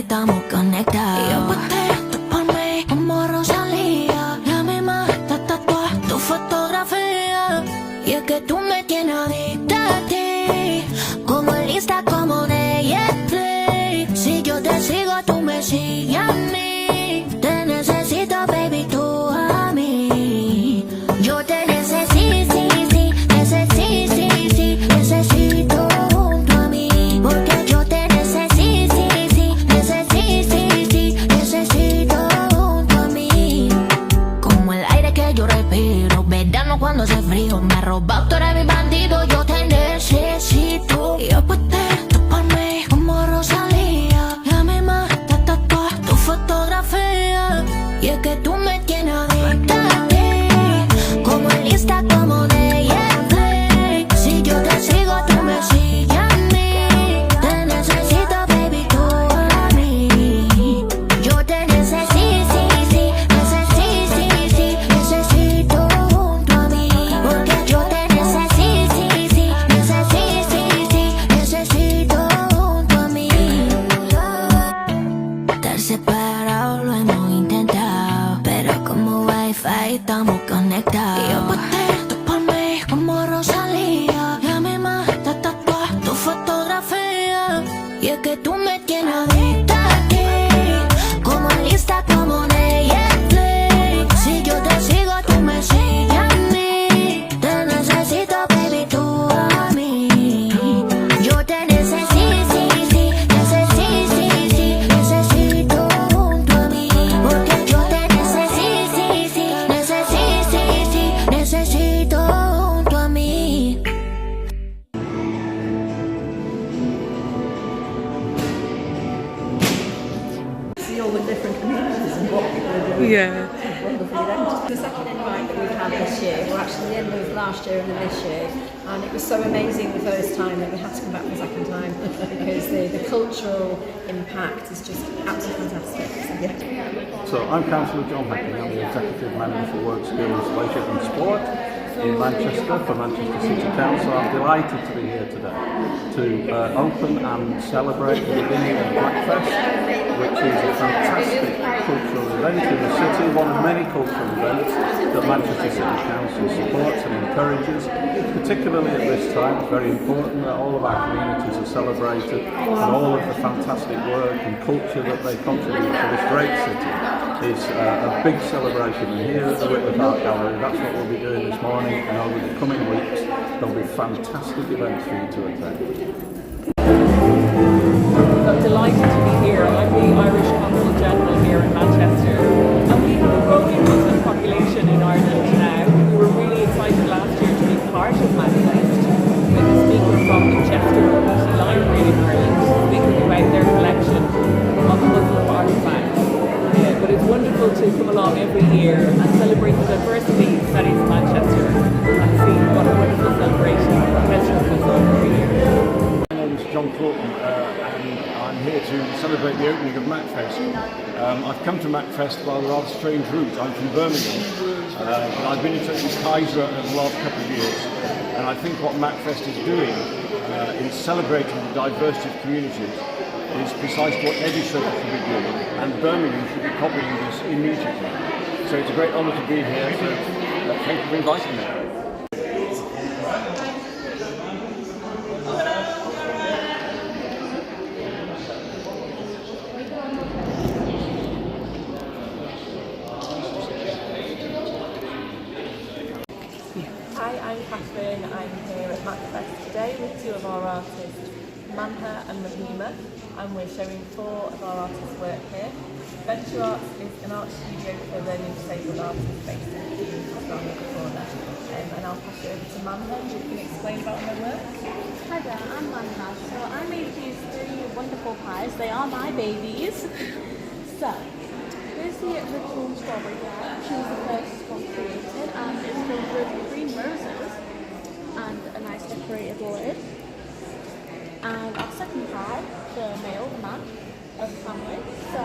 estamos conectados. Y yo boté tú por mí como Rosalía. Y a mí me está tatuada tu fotografía. Y es que tú me tienes adicta a ti, como el Insta, como de Netflix. Si yo te sigo, tú me sigues a mí. Te necesito, baby, tú a mí. Yo te necesito, necesito junto a mí. Porque yo te necesito junto a mí. Como el aire que yo respiro, verano cuando hace frío. Me ha robado, tú eres mi bandido, yo te necesito. Y yo aposté tú por mí como Rosalía. Y a mí me está tatuada tu fotografía. Y es que tú me tienes adicta a ti, como el Insta, como de Netflix. Si yo te sigo, tú me sigues a mí. Te necesito, baby, tú a mí. Yo te necesito junto a mí. Porque yo te necesito junto a mí. Estar separado lo hemos intentado, pero como wifi estamos conectados. Y yo boté tú por mí como Rosalía. Y a mí me está tatuada tu fotografía. Y es que tú me tienes adicta a ti, como el Insta, como de Netflix. Si yo te sigo, tú me sigues a mí. Te necesito, baby, tú a mí. Yo te necesito junto a mí. Porque yo te necesito junto a mí. See all the different communities and what people are doing. Yeah. Wonderful event. The second invite that we've had this year, we're actually the end of last year and then this year, and it was so amazing the first time that we had to come back the second time because the cultural impact is just absolutely fantastic. So I'm Councillor John Hacking, I'm the Executive Manager for Work, Skills, Leisure and Sport in Manchester for Manchester City Council. I'm delighted to be here today to open and celebrate the beginning of Macfest, which is a fantastic cultural event in the city, one of many cultural events that Manchester City Council supports and encourages. Particularly at this time, it's very important that all of our communities are celebrated and all of the fantastic work and culture that they contribute to this great city is a big celebration. And here at the Whitworth Art Gallery, that's what we'll be doing this morning, and over the coming weeks there'll be fantastic events for you to attend. I'm delighted to be here. I'm the Irish Consul General here in Manchester, and we have a growing Muslim population in Ireland now. We were really excited last year to be part of Macfest with a speaker from the Chester Library in Ireland speaking about their collection of Muslim artefacts. But it's wonderful to come along every year and celebrate the diversity that is Manchester and see what a wonderful celebration Manchester goes on every year. My name is John Thornton and I'm here to celebrate the opening of Macfest. I've come to Macfest by a rather strange route. I'm from Birmingham, but I've been in touch with Qaisra over the last couple of years, and I think what Macfest is doing in celebrating the diversity of communities is precisely what Edinburgh should be doing, and Birmingham should be copying this immediately. So it's a great honour to be here, so thank you for inviting me. Hi, I'm Catherine. I'm here at Macfest today with two of our artists, Manha and Mahima, and we're showing 4 of our artists' work here. Venture Arts is an art studio for learning disabled artists based in Kew, just around the corner. And I'll pass it over to Manha, who can explain about their work. Hi there, I'm Manha. So I made these 3 wonderful pies. They are my babies. So, here's the original strawberry pie. She was the first one created, and it's filled with green roses and a nice decorated lid. And our second pie, the male, the man of the family. So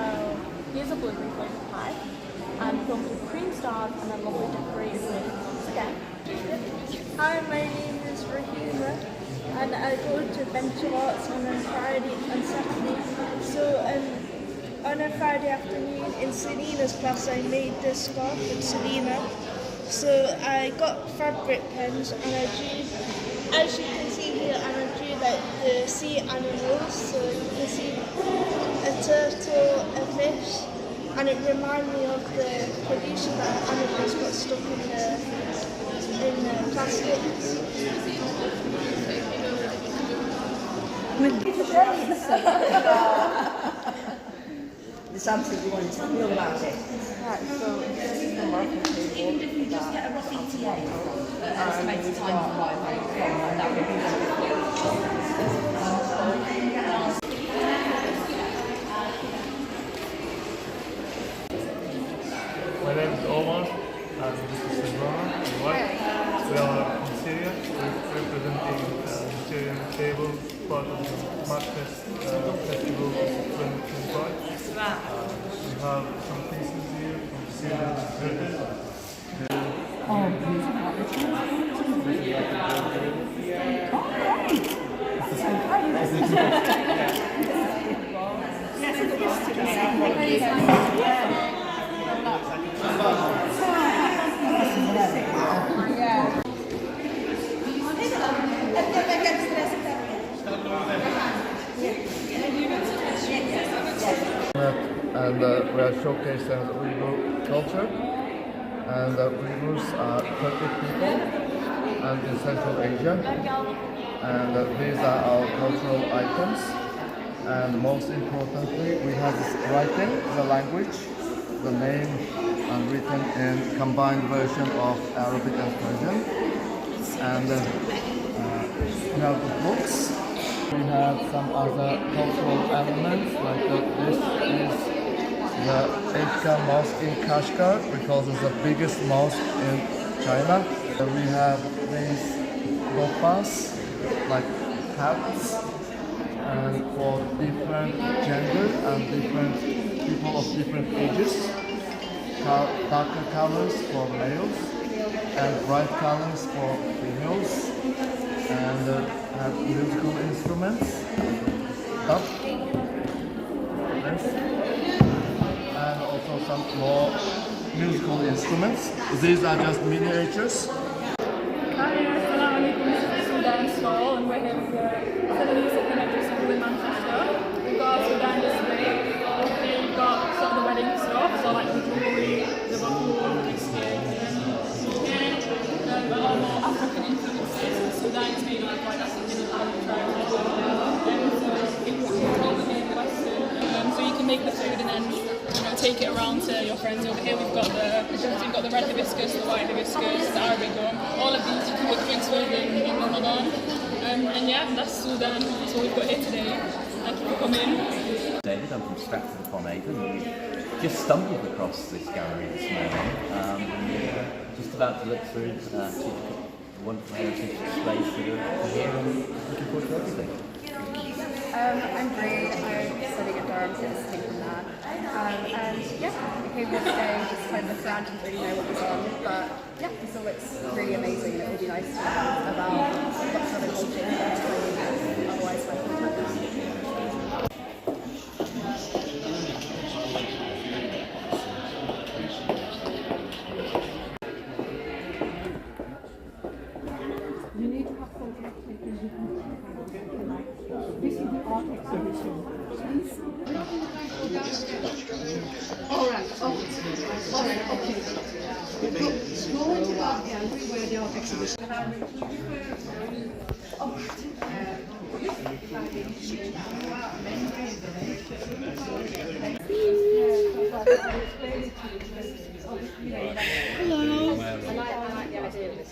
here's a blueberry flavoured pie, and filled with cream stars and a lovely decorated lid once again. Hi, my name is Rahima, and I go to Venture Arts on Friday and Saturday. So on a Friday afternoon in Selina's class I made this scarf with Selina. So I got fabric pens and I drew, as you can see here, and I drew like the sea animals. So you can see a turtle, a fish, and it reminded me of the pollution that animals got stuck in the plastics. The Samson, you want to tell me all about it? Right, so this is the market table. If you just get a rough ETA, estimated time for that would be My name is Omar, and this is Silvana. We are in Syria. We're representing the Syrian table, part of the Macfest festival of 2025. We have some pieces here from Syria. And we are showcasing the Uyghur culture. And the Uyghurs are Turkic people and in Central Asia. And these are our cultural icons. And most importantly, we have this writing, the language, the name, and written in combined version of Arabic and Persian. And we have the books. We have some other cultural elements, like this is the Ekka Mosque in Kashgar, because it's the biggest mosque in China. We have these gopas, like hats, and for different gender and different people of different ages. Darker colors for males and bright colors for females. And have musical instruments, up, and also some more musical instruments. These are just miniatures. Hi, assalamu alaikum. This is Sudan Stall, and we're here with the Senegalese Connector School in Manchester. We've got Sudan display. Here we've got some of the wedding stuff, so like the jewellery, the bamboo, a lot more African influences. Sudan is made up quite African and Arab tribes as well. So you can make the food and then take it around to your friends. Over here we've got the red hibiscus, the white hibiscus, the Arabic gum. All of these you can make drinks with in Ramadan. And yeah, that's Sudan. That's what we've got here today. Thank you for coming. David, I'm from Stratford-upon-Avon. Just stumbled across this gallery this morning. Just about to look through wonderful heritage displays that are here, and looking forward to everything. I'm Brie, I'm studying at Durham, so just taking that. And yeah, I came here today, just kind of looked around, didn't really know what was on, but yeah, this all looks really amazing, and it would be nice to learn about what's other culture and otherwise my culture. This is the art exhibition. Please. All right. Okay. Go into the art gallery where the art exhibition. Hello. I like the idea of this.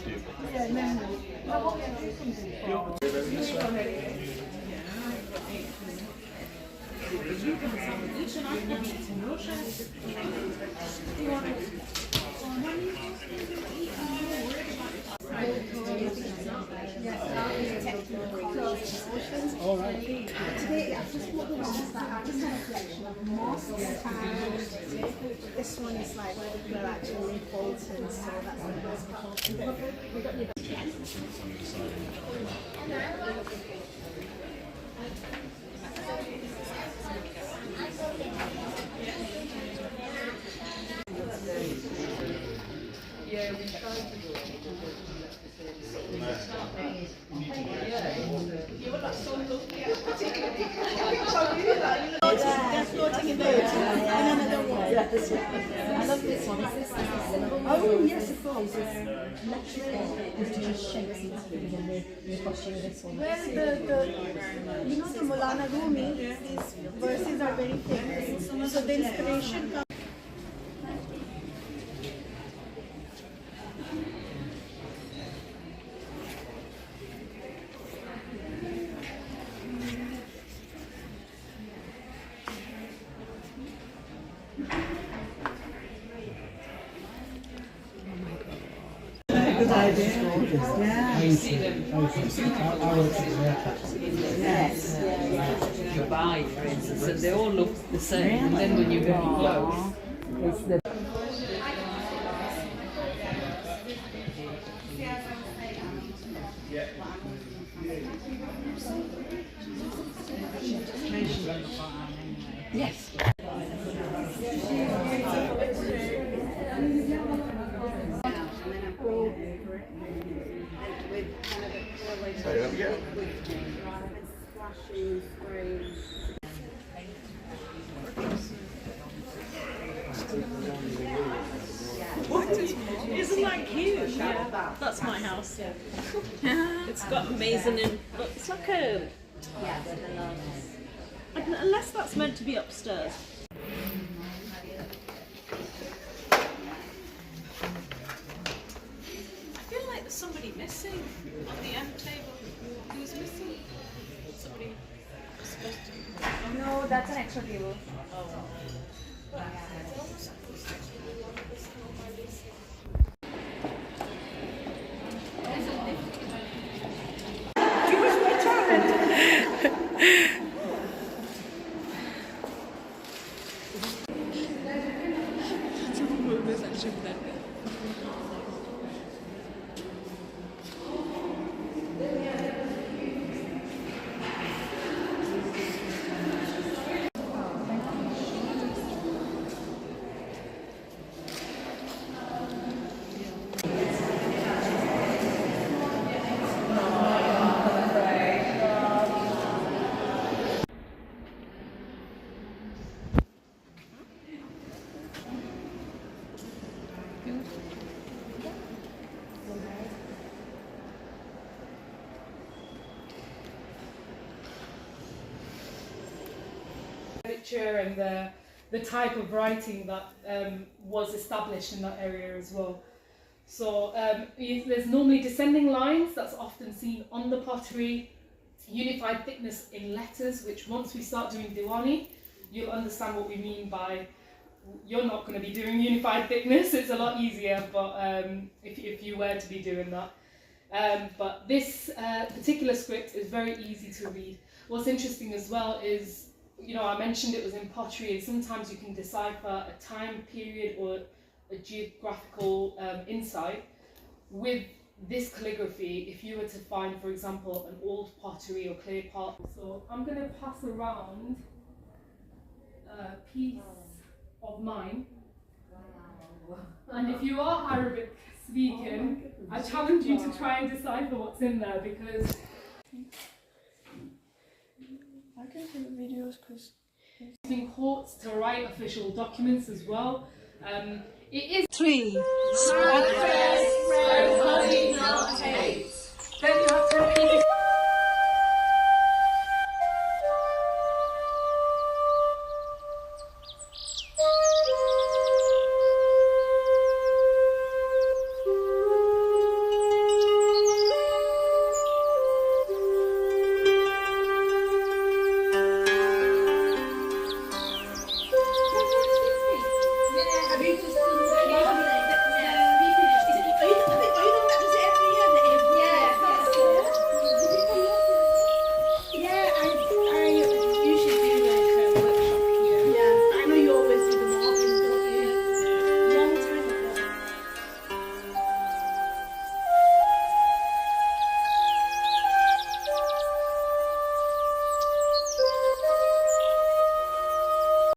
All right. Today, I've just bought the ones that I just had a collection of mosques, and this one is like where they're actually Bolton, so that's the most important. We've got your Yeah, we tried to do it. They're floating in the ocean. And another one. I love this one. Is this? Oh, yes, of course. It's just shapes and things and they're pushing this one. Well, you know, the Maulana Rumi, these verses are very famous. So the inspiration comes. Good idea. Yeah. Yes. Dubai, for instance, and they all look the same. And then when you get close, it's the Yes. Isn't that cute? Yeah. That's my house. Yeah. It's got amazing. It's like a. Unless that's meant to be upstairs. I feel like there's somebody missing on the end table. Who's missing? Somebody was supposed to. No, that's an extra table. Literature and the type of writing that was established in that area as well. So there's normally descending lines that's often seen on the pottery, unified thickness in letters, which once we start doing Diwani, you'll understand what we mean by, you're not going to be doing unified thickness, it's a lot easier, but if you were to be doing that. But this particular script is very easy to read. What's interesting as well is, you know, I mentioned it was in pottery, and sometimes you can decipher a time period or a geographical insight with this calligraphy. If you were to find, for example, an old pottery or clay pot. So I'm going to pass around a piece of mine, and if you are Arabic speaking, I challenge you to try and decipher what's in there, because I can see the videos because using courts to write official documents as well. It is 3. Then you have to repeat